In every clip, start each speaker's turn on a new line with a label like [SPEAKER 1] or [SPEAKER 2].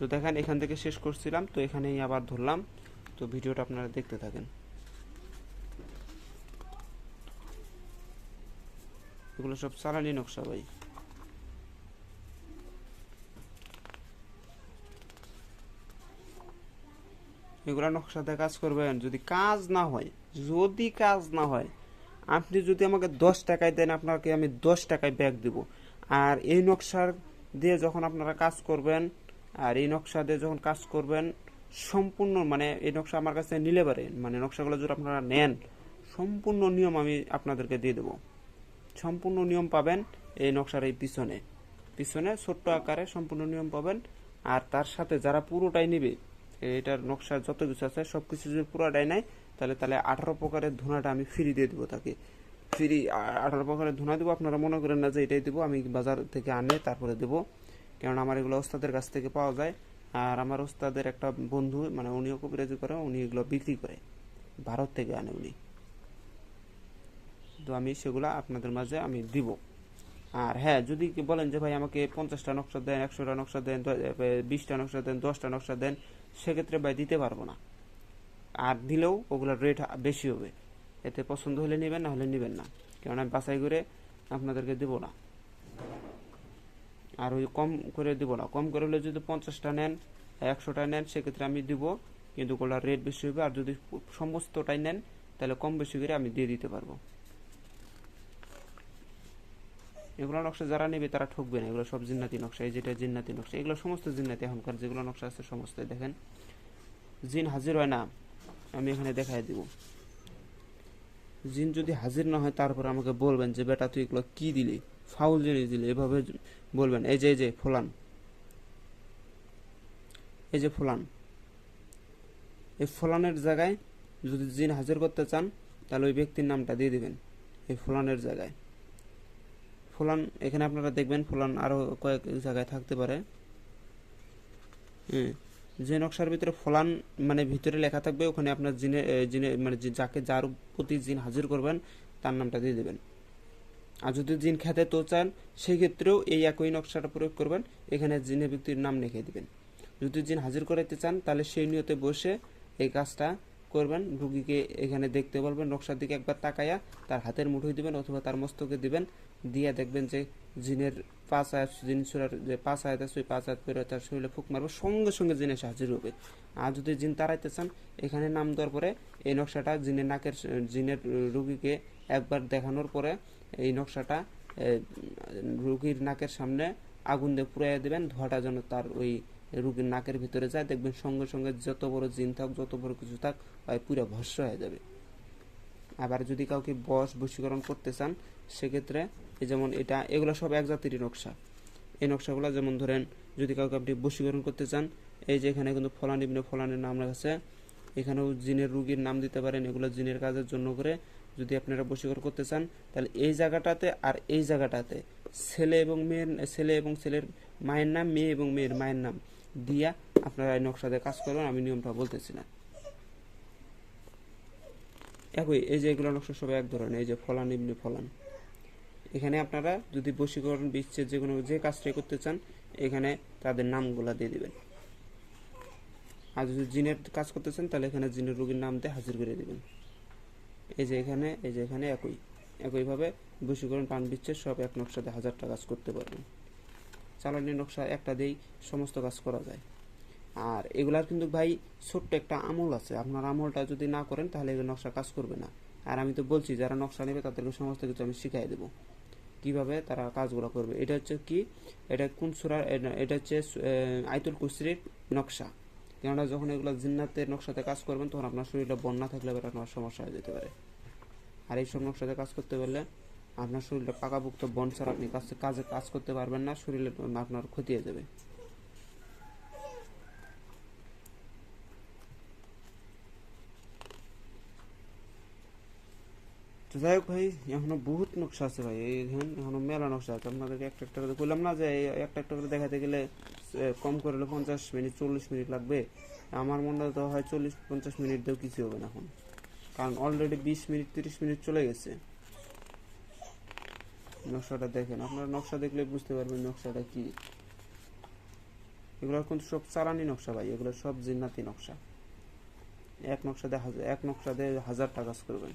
[SPEAKER 1] তো দেখেন এখান থেকে শেষ করছিলাম, তো এখানেই আবার ধরলাম। তো ভিডিওটা আপনারা দেখতে থাকেন। এগুলো সব চালানি নকশা ভাই। এগুলো নকশাতে কাজ করবেন, যদি কাজ না হয়, যদি কাজ না হয়, আপনি যদি আমাকে 10 টাকায় দেন, আপনাকে আমি 10 টাকায় ব্যাগ দিব। আর এই নকশার দিয়ে যখন আপনারা কাজ করবেন, আর এই নকশা দিয়ে যখন কাজ করবেন, সম্পূর্ণ মানে এই নকশা আমার কাছে নিলে পারে, মানে নকশাগুলো যদি আপনারা নেন, সম্পূর্ণ নিয়ম আমি আপনাদেরকে দিয়ে দেবো। সম্পূর্ণ নিয়ম পাবেন এই নকশার এই পিছনে, পিছনে ছোট্ট আকারে সম্পূর্ণ নিয়ম পাবেন। আর তার সাথে যারা পুরোটাই নেবে, এটার নকশার যত কিছু আছে সব কিছু যদি পুরোটাই নেয়, তাহলে তাহলে 18 প্রকারের ধুনাটা আমি ফ্রি দিয়ে দেবো তাকে। ফ্রি 18 প্রকারের ধুনা দেবো। আপনারা মনে করেন না যে এটাই দেবো, আমি বাজার থেকে আনে তারপরে দেবো, কারণ আমার এগুলো ওস্তাদের কাছ থেকে পাওয়া যায়। আর আমার ওস্তাদের একটা বন্ধু, মানে উনিও কবিরাজি করে, উনি এগুলো বিক্রি করে, ভারত থেকে আনে উনি। তো আমি সেগুলো আপনাদের মাঝে আমি দিব। আর হ্যাঁ, যদি বলেন যে ভাই আমাকে 50টা নকশা দেন, 100টা নকশা দেন, 20টা নকশা দেন, 10টা নকশা দেন, সেক্ষেত্রে ভাই দিতে পারবো না। আর দিলেও ওগুলোর রেট বেশি হবে। এতে পছন্দ হলে নেবেন, না হলে নেবেন না, কারণ আমি বাছাই করে আপনাদেরকে দেবো না। আর ওই কম করে দিব না। কম করে হলে যদি 50টা নেন, 100টা নেন, সেক্ষেত্রে আমি দিব, কিন্তু ওগুলোর রেট বেশি হবে। আর যদি সমস্তটাই নেন, তাহলে কম বেশি করে আমি দিয়ে দিতে পারবো। এগুলো নকশা যারা নেবে তারা ঠকবে না, এগুলো সব জিন্নাতি নকশা। এই যেটা জিন্নাতি নকশা, এগুলো সমস্ত জিন্নাতি। এখনকার যেগুলো নকশা আছে সমস্ত দেখেন জিন হাজির হয় না, আমি এখানে দেখাই দিব। জিন যদি হাজির না হয়, তারপর আমাকে বলবেন যে বেটা তুই এগুলো কি দিলি, ফাউল জিনিস দিলি, এভাবে বলবেন। এই যে ফোলান, এই যে ফোলান, এই ফোলানের জায়গায় যদি জিন হাজির করতে চান, তাহলে ওই ব্যক্তির নামটা দিয়ে দিবেন এই ফোলানের জায়গায়। ফোলান এখানে আপনারা দেখবেন, ফোলান আরও কয়েক জায়গায় থাকতে পারে। হ্যাঁ, যে নকশার ভিতরে ফলান মানে ভিতরে লেখা থাকবে, ওখানে আপনার জিনে জিনে মানে যাকে যার প্রতি জিন হাজির করবেন তার নামটা দিয়ে দেবেন। আর যদি জিন খেতে তো চান, সেই ক্ষেত্রেও এই একই নকশাটা প্রয়োগ করবেন, এখানে জিনের ব্যক্তির নাম লিখে দিবেন। যদি জিন হাজির করাইতে চান, তাহলে সেই নিয়তে বসে এই কাজটা করবেন। রুগীকে এখানে দেখতে বলবেন, নকশার দিকে একবার তাকাইয়া তার হাতের মুঠোয় দিবেন অথবা তার মস্তকে দিবেন। দিয়ে দেখবেন যে জিনের 5 আয়াত, জিন সূরার যে 5 আয়াত আছে, ওই 5 আয়াত করে তার শরীরে ফুক মারবে, সঙ্গে সঙ্গে জিন এসে হাজির হবে। আর যদি জিন তাড়াইতে চান, এখানে নাম দেওয়ার পরে এই নকশাটা জিনের নাকের, জিনের রুগীকে একবার দেখানোর পরে এই নকশাটা রুগীর নাকের সামনে আগুন দিয়ে পুড়াইয়া দেবেন, ধোঁয়াটা যেন তার ওই রুগীর নাকের ভিতরে যায়। দেখবেন সঙ্গে সঙ্গে যত বড় জিন থাক, যত বড় কিছু থাক, পুরো ভস্ম হয়ে যাবে। আবার যদি কাউকে বশীকরণ করতে চান, সেক্ষেত্রে এই যেমন এটা, এগুলো সব এক জাতিরই নকশা। এই নকশাগুলো যেমন ধরেন, যদি কাউকে আপনি বশীকরণ করতে চান, এই যে এখানে কিন্তু ফলান ইবনে ফলানের নাম আছে, এখানেও জিনের রুগীর নাম দিতে পারেন। এগুলো জিনের কাজের জন্য করে। যদি আপনারা বশীকরণ করতে চান, তাহলে এই জায়গাটাতে আর এই জায়গাটাতে ছেলে এবং মেয়ের, ছেলে এবং ছেলের মায়ের নাম, মেয়ে এবং মেয়ের মায়ের নাম দিয়া আপনারা এই নকশাতে কাজ করবেন। আমি নিয়মটা বলতেছি না। একই এই যে এগুলো নকশা সব এক ধরনের। এই যে ফলান ইবনে ফলান, এখানে আপনারা যদি বশীকরণ বিচ্ছেদ যে কোনো যে কাজটাই করতে চান, এখানে তাদের নামগুলা দিয়ে দিবেন। আর যদি জিনের কাজ করতে চান, তাহলে এখানে জিনের রোগীর নাম দিয়ে হাজির করে দিবেন। এই যে এখানে, এই যে এখানে একইভাবে বশীকরণ, প্রাণ বিচ্ছেদ সব এক নকশাতে 1000টা কাজ করতে পারবেন। চালানি নকশা একটা দিয়েই সমস্ত কাজ করা যায়। আর এগুলার কিন্তু ভাই ছোট্ট একটা আমল আছে, আপনার আমলটা যদি না করেন, তাহলে এগুলো নকশা কাজ করবে না। আর আমি তো বলছি, যারা নকশা নেবে তাদেরকে সমস্ত কিছু আমি শিখাই দেবো, কিভাবে তারা কাজগুলো করবে। এটা হচ্ছে কি, এটা কোন সূরা, এটা হচ্ছে আয়াতুল কুরসির নকশা। কেননা যখন এগুলো জিন্নাতের নকশাতে কাজ করবেন, তখন আপনার শরীরে বন্যা থাকলে এবার আপনার সমস্যা হয়ে যেতে পারে। আর এইসব নকশাতে কাজ করতে পারলে আপনার শরীরটা পাকাপুক্ত বন ছাড়া আপনি কাজে কাজ করতে পারবেন না, শরীরে আপনার ক্ষতি হয়ে যাবে। তো যাই হোক ভাই, এখনো বহুত নকশা আছে ভাই, এখনো মেলা নকশা আছে। আপনাদেরকে একটা একটা করে বললাম না যে একটা একটা করে দেখাতে গেলে কম করে হলে 50 মিনিট 40 মিনিট লাগবে। আমার মনে তো হয় 40-50 মিনিট দিয়েও কিছু হবে না এখন, কারণ অলরেডি 20 মিনিট 30 মিনিট চলে গেছে। নকশাটা দেখেন, আপনারা নকশা দেখলে বুঝতে পারবেন নকশাটা কি। এগুলো কিন্তু সব চালানি নকশা ভাই, এগুলো সব জিন্নাতি নকশা। এক নকশা দিয়ে 1000টা কাজ করবেন।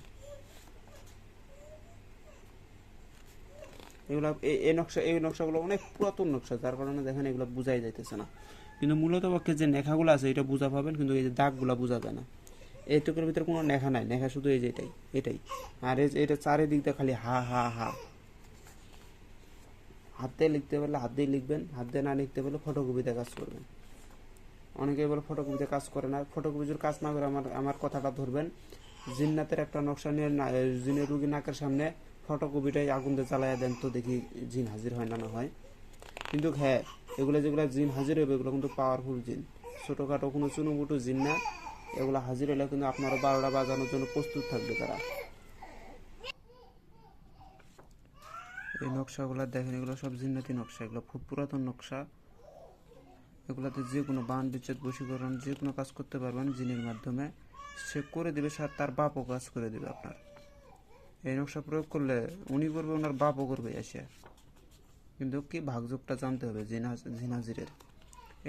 [SPEAKER 1] এগুলো এই নকশাগুলো অনেক পুরাতন নকশা, যার কারণে দেখেন এগুলো বোঝাই যাইতেছে না। কিন্তু মূলত পক্ষে যে নেখাগুলো আছে এটা বোঝা পাবেন, কিন্তু এই যে দাগগুলো বোঝা যায় না। এইটুকুর ভিতরে কোনো নেখা নাই, নেখা শুধু এই যে এটাই। আর এটা চারিদিক দিয়ে খালি হা হা হা। হাত দিয়ে লিখতে পারলে হাত দিয়ে লিখবেন, হাত দিয়ে না লিখতে পারলে ফটোকপিতে কাজ করবেন। অনেকে বলে ফটোকপিতে কাজ করে না, ফটোকপির কাজ না করে আমার কথাটা ধরবেন। জিন্নাতের একটা নকশা নিয়ে জিনের রুগী নাকের সামনে ফটোকপিটাই আগুন দিয়ে জ্বালাইয়া দেন, তো দেখি জিন হাজির হয় না হয়। কিন্তু হ্যাঁ, যেগুলো জিন হাজির হবে এগুলো কিন্তু পাওয়ারফুল জিন, ছোটোখাটো কোনো চুনুমুটু জিন না। এগুলো হাজির হলে কিন্তু আপনারা 12টা বাজানোর জন্য প্রস্তুত থাকবে তারা। এই নকশাগুলো দেখেন, এগুলো সব জিন্নাতি নকশা, এগুলো খুব পুরাতন নকশা। এগুলোতে যে কোনো বান বিচ্ছেদ বশীকরণ যে কোনো কাজ করতে পারবেন জিনের মাধ্যমে। সে করে দেবে, তার বাপও কাজ করে দেবে আপনার। এই নকশা প্রয়োগ করলে উনি করবে, ওনার বাপও করবে এসে। কিন্তু কি ভাগযোগটা জানতে হবে জিন হাজিরের।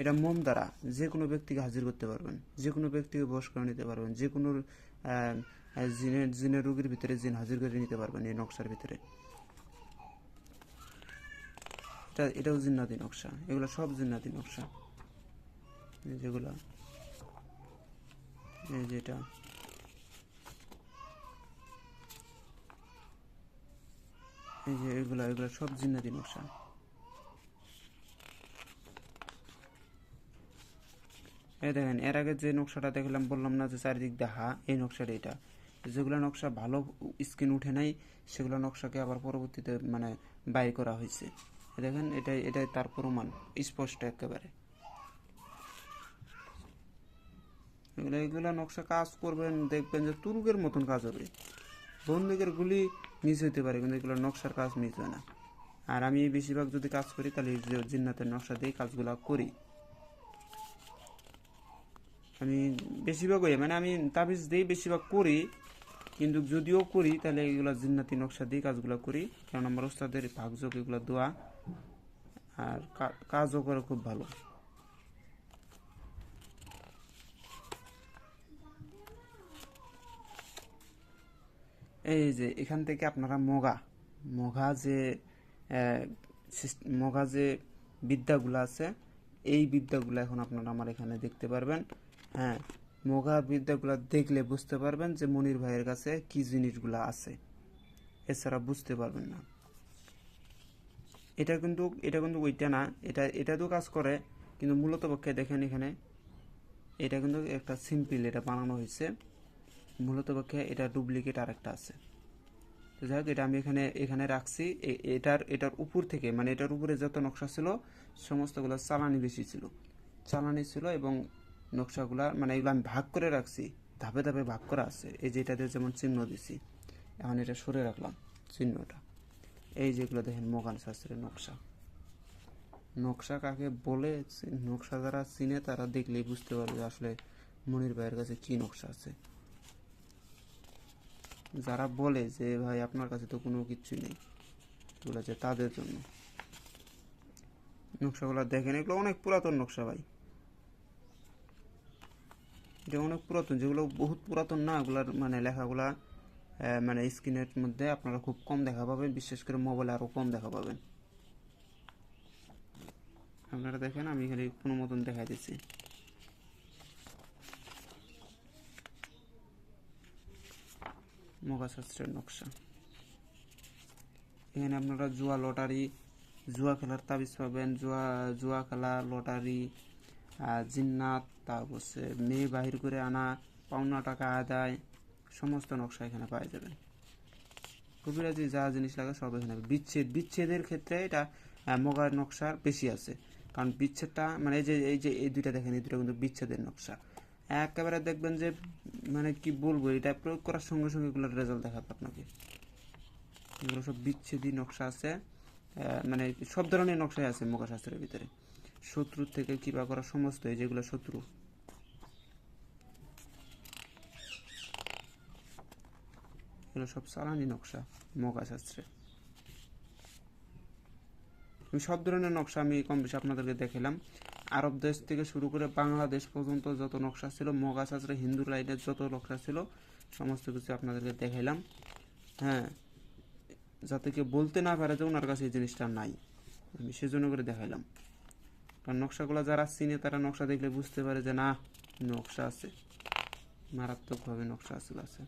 [SPEAKER 1] এটা মন দ্বারা যে কোনো ব্যক্তিকে হাজির করতে পারবেন, যে কোনো ব্যক্তিকে বশ করে নিতে পারবেন, যে কোনো জিনের রোগীর ভিতরে জিন হাজির করে নিতে পারবেন এই নকশার ভিতরে। এটাও জিন্নাতি নকশা, এগুলো সব জিন্নাতি নকশা। যেগুলা এই যেটা এই যে এগুলা সব জিন্নাতি নকশা। এই দেখেন, এর আগে যে নকশাটা দেখলাম, বললাম না যে চারিদিক দেখা, এই নকশাটা এটা। যেগুলো নকশা ভালো স্ক্রিন উঠে নাই সেগুলো নকশাকে আবার পরবর্তীতে মানে বাইর করা হয়েছে। দেখেন এটাই তার প্রমাণ, স্পষ্ট একেবারে। এগুলা নকশা কাজ করবেন, দেখবেন যে তুরুকের মতন কাজ হবে। বন্দুকের গুলি মিস হইতে পারে, কিন্তু এগুলো নকশার কাজ মিস হয় না। আর আমি বেশিরভাগ যদি কাজ করি তাহলে জিন্নাতের নকশা দিয়ে কাজগুলো করি। আমি বেশিরভাগ মানে আমি তাবিজ দিয়ে বেশিরভাগ করি, কিন্তু যদিও করি তাহলে এগুলো জিন্নাতি নকশা দিয়ে কাজগুলো করি, কারণ আমার ওস্তাদের ভাগযোগ এগুলো দোয়া, আর কাজও করে খুব ভালো। এই যে এখান থেকে আপনারা মগা যে মগা যে বিদ্যাগুলো আছে, এই বিদ্যাগুলো এখন আপনারা আমার এখানে দেখতে পারবেন। হ্যাঁ, মগার বিদ্যাগুলো দেখলে বুঝতে পারবেন যে মনির ভাইয়ের কাছে কি জিনিসগুলো আছে, এছাড়া বুঝতে পারবেন না। এটা কিন্তু ওইটা না, এটা তো কাজ করে, কিন্তু মূলত পক্ষে দেখেন এখানে এটা কিন্তু একটা সিম্পল এটা বানানো হয়েছে, মূলত পক্ষে এটা ডুপ্লিকেট আর একটা আছে। তো যাই হোক, এটা আমি এখানে রাখছি। এটার উপর থেকে মানে এটার উপরে যত নকশা ছিল সমস্তগুলো চালানি ছিল এবং নকশাগুলা মানে এগুলো আমি ভাগ করে রাখছি, ধাপে ধাপে ভাগ করা আছে। এই যে এটাতে যেমন চিহ্ন দিছি, এখন এটা সরে রাখলাম চিহ্নটা। এই যেগুলো দেখেন মোগান শাস্ত্রের নকশা কাকে বলে, নকশা যারা চিনে তারা দেখলেই বুঝতে পারবে আসলে মনির ভাইয়ের কাছে কি নকশা আছে। যারা বলে যে ভাই আপনার কাছে তো কোনো কিছুই নেই, এগুলো যে তাদের জন্য। নকশাগুলো দেখেন, এগুলো অনেক পুরাতন নকশা ভাই, এটা অনেক পুরাতন। যেগুলো বহুত পুরাতন না, ওগুলার মানে লেখাগুলা মানে স্ক্রিনের মধ্যে আপনারা খুব কম দেখা পাবেন, বিশেষ করে মোবাইলে আরও কম দেখা পাবেন। আপনারা দেখেন, আমি এখানে কোনো মতন দেখাই দিচ্ছি। মগা শাস্ত্রের নকশা। এখানে আপনারা জুয়া খেলার তাবিজ পাবেন, জুয়া খেলা, লটারি, জিন্নাত, তারপর মেয়ে বাহির করে আনা, পাওনা টাকা আদায়, সমস্ত নকশা এখানে পাওয়া যাবেন। কবিরাজি যা জিনিস লাগে সব এখানে। বিচ্ছেদের ক্ষেত্রে এটা মগার নকশার বেশি আছে, কারণ বিচ্ছেদটা মানে এই দুইটা দেখেন, এই দুইটা কিন্তু বিচ্ছেদের নকশা। একেবারে দেখবেন যে মানে কি বলবো, এটা প্রয়োগ করার সঙ্গে সঙ্গে এগুলোর রেজাল্ট দেখাবে আপনাকে। এগুলো সব বিচ্ছেদী নকশা আছে, মানে সব ধরনের নকশাই আছে মগা শাস্ত্রের ভিতরে। শত্রুর থেকে কিবা করা সমস্ত, যেগুলো শত্রু, এগুলো সব চালানি নকশা মগা শাস্ত্রে। সব ধরনের নকশা আমি কম বেশি আপনাদেরকে দেখালাম। আরব দেশ থেকে শুরু করে বাংলাদেশ পর্যন্ত যত নকশা ছিল, মগা চাচরা হিন্দু লাইনের যত নকশা ছিল সমস্ত কিছু আপনাদেরকে দেখাইলাম। হ্যাঁ, যাতে কেউ বলতে না পারে যে ওনার কাছে এই জিনিসটা নাই, আমি সেজন্য করে দেখাইলাম। কারণ নকশাগুলো যারা চিনে তারা নকশা দেখলে বুঝতে পারে যে না, নকশা আছে, মারাত্মকভাবে নকশা আছে।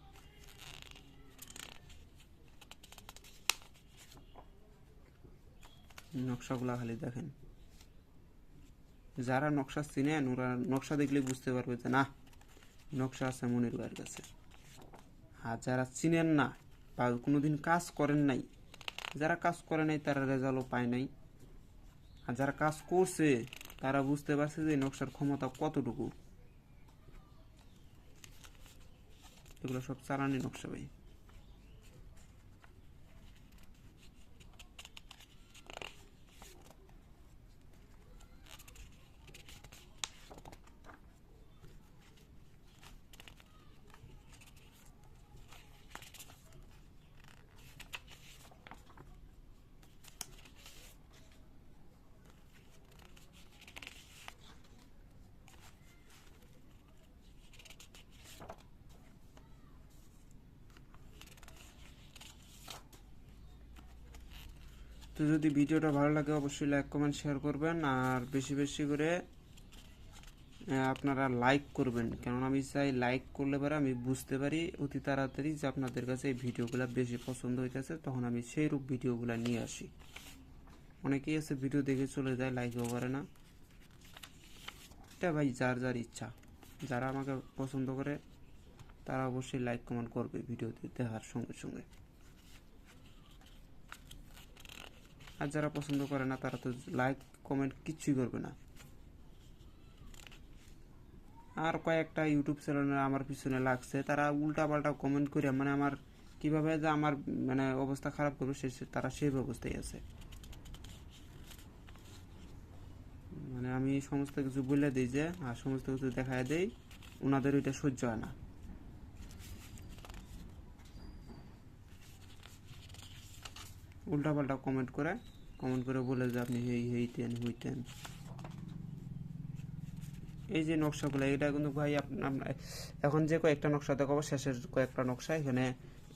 [SPEAKER 1] নকশাগুলা খালি দেখেন, যারা নকশা চিনেন ওরা নকশা দেখলে বুঝতে পারবে যে না, নকশা আছে মনির ভাইয়ের কাছে। আর যারা চিনেন না বা কোনোদিন কাজ করেন নাই, যারা কাজ করে নাই তারা রেজাল্টও পায় নাই, আর যারা কাজ করছে তারা বুঝতে পারছে যে নকশার ক্ষমতা কতটুকু। এগুলো সব চালানি নকশা ভাই। তো যদি ভিডিওটা ভালো লাগে অবশ্যই লাইক কমেন্ট শেয়ার করবেন, আর বেশি বেশি করে আপনারা লাইক করবেন, কেননা আমি চাই লাইক করলে পরে আমি বুঝতে পারি অতি তাড়াতাড়ি যে আপনাদের কাছে এই ভিডিওগুলো বেশি পছন্দ হইতেছে, তখন আমি সেই রূপ ভিডিওগুলো নিয়ে আসি। অনেকেই আছে ভিডিও দেখে চলে যায়, লাইকও করে না। এটা ভাই যার যার ইচ্ছা। যারা আমাকে পছন্দ করে তারা অবশ্যই লাইক কমেন্ট করবে ভিডিও দেখার সঙ্গে সঙ্গে, আর যারা পছন্দ করে না তারা তো লাইক কমেন্ট কিচ্ছুই করবে না। আর কয়েকটা ইউটিউব চ্যানেল আমার পিছনে লাগছে, তারা উল্টা পাল্টা কমেন্ট করে মানে আমার কিভাবে যে আমার মানে অবস্থা খারাপ করবে তারা সেই অবস্থায় আছে। মানে আমি সমস্ত কিছু বলে দিই যে আর সমস্ত কিছু দেখায় দেই, ওনাদের ওইটা সহ্য হয় না। উল্টা পাল্টা কমেন্ট করে বলে যে আপনি হইতেন। এই যে নকশাগুলো, এটা কিন্তু ভাই এখন যে কয়েকটা নকশা দেখাবো, শেষের কয়েকটা নকশা, এখানে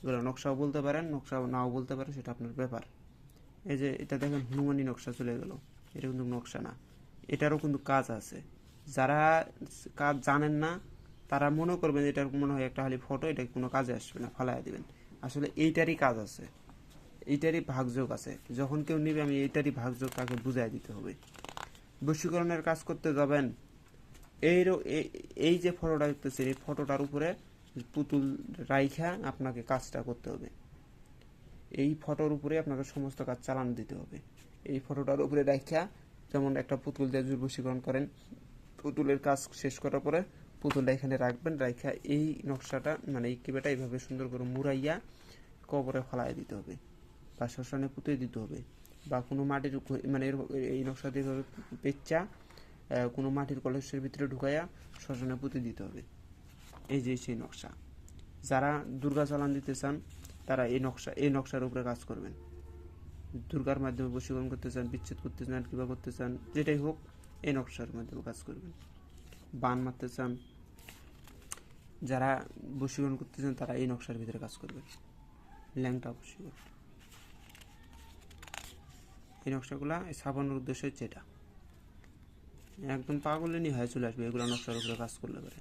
[SPEAKER 1] এগুলো নকশাও বলতে পারেন, নকশাও নাও বলতে পারেন, সেটা আপনার ব্যাপার। এই যে এটা দেখেন হনুমানি নকশা চলে গেল, এটা কিন্তু নকশা না, এটারও কিন্তু কাজ আছে। যারা কাজ জানেন না তারা মনে করবেন এটার মনে হয় একটা খালি ফটো, এটা কোনো কাজে আসবে না, ফালাই দিবেন। আসলে এইটারই কাজ আছে, এইটারই ভাগযোগ আছে। যখন কেউ নিবে আমি এইটারই ভাগযোগ তাকে বুঝাই দিতে হবে। বশীকরণের কাজ করতে যাবেন, এই যে ফটোটা দেখতেছেন, এই ফটোটার উপরে পুতুল রাইখা আপনাকে কাজটা করতে হবে। এই ফটোর উপরে আপনাকে সমস্ত কাজ চালান দিতে হবে। এই ফটোটার উপরে রাইখা, যেমন একটা পুতুল দিয়ে বশীকরণ করেন, পুতুলের কাজ শেষ করার পরে পুতুলটা এখানে রাখবেন, রাইখা এই নকশাটা মানে এই কিবেটা এইভাবে সুন্দর করে মুড়াইয়া কবরে ফেলাই দিতে হবে, বা শ্মশানে পুঁতে দিতে হবে, বা কোনো মাটির মানে এই নকশা দিয়ে পেচ্চা কোনো মাটির কলসের ভিতরে ঢুকাইয়া শ্মশানে পুঁতে দিতে হবে। এই যে সেই নকশা। যারা দুর্গা চালান দিতে চান তারা এই নকশার উপরে কাজ করবেন। দুর্গার মাধ্যমে বশীকরণ করতে চান, বিচ্ছেদ করতে চান, কিবা করতে চান, যেটাই হোক এই নকশার মাধ্যমে কাজ করবেন। বান মারতে চান, যারা বশীকরণ করতে চান তারা এই নকশার ভিতরে কাজ করবেন। ল্যাংটা বশীকরণ, এই নকশাগুলা ছাপানোর উদ্দেশ্য হচ্ছে এটা। একদম পাগলেনি হয়ে চলে আসবে এগুলো নকশার উপরে কাজ করলে পরে।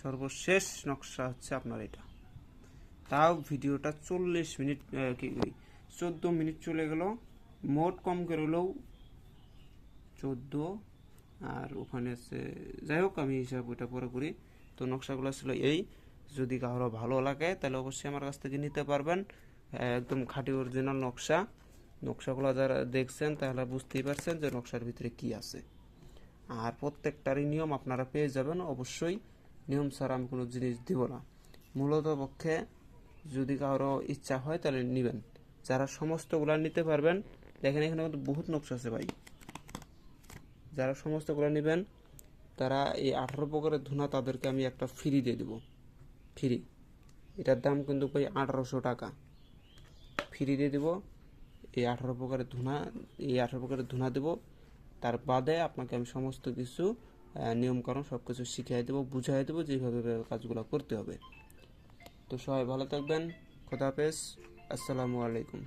[SPEAKER 1] সর্বশেষ নকশা হচ্ছে আপনার এটা। তাও ভিডিওটা 40 মিনিট 14 মিনিট চলে গেল, মোট কম করে হলেও 14, আর ওখানে আছে, যাই হোক আমি হিসাব ওইটা পরে করি। তো নকশাগুলো ছিল এই। যদি কারো ভালো লাগে তাহলে অবশ্যই আমার কাছ থেকে নিতে পারবেন, একদম খাঁটি অরিজিনাল নকশাগুলো যারা দেখছেন তাহলে বুঝতেই পারছেন যে নকশার ভিতরে কি আছে। আর প্রত্যেকটারই নিয়ম আপনারা পেয়ে যাবেন অবশ্যই, নিয়ম ছাড়া আমি কোনো জিনিস দিব না। মূলত পক্ষে যদি কারো ইচ্ছা হয় তাহলে নেবেন, যারা সমস্তগুলা নিতে পারবেন। দেখেন এখানে কিন্তু বহুত নকশা আছে ভাই। যারা সমস্তগুলো নেবেন তারা এই 18 প্রকারের ধুনা তাদেরকে আমি একটা ফ্রি দিয়ে দেবো, ফ্রি। এটার দাম কিন্তু ভাই 1800 টাকা, ফ্রি দিয়ে দেবো। এই 18 প্রকারের ধুনা দেব। তার বাদে আপনাকে আমি সমস্ত কিছু নিয়মকানুন সব কিছু শিখিয়ে দেবো, বুঝাই দেবো যেভাবে কাজগুলো করতে হবে। তো সবাই ভালো থাকবেন। খোদা হাফেজ। আসসালামু আলাইকুম।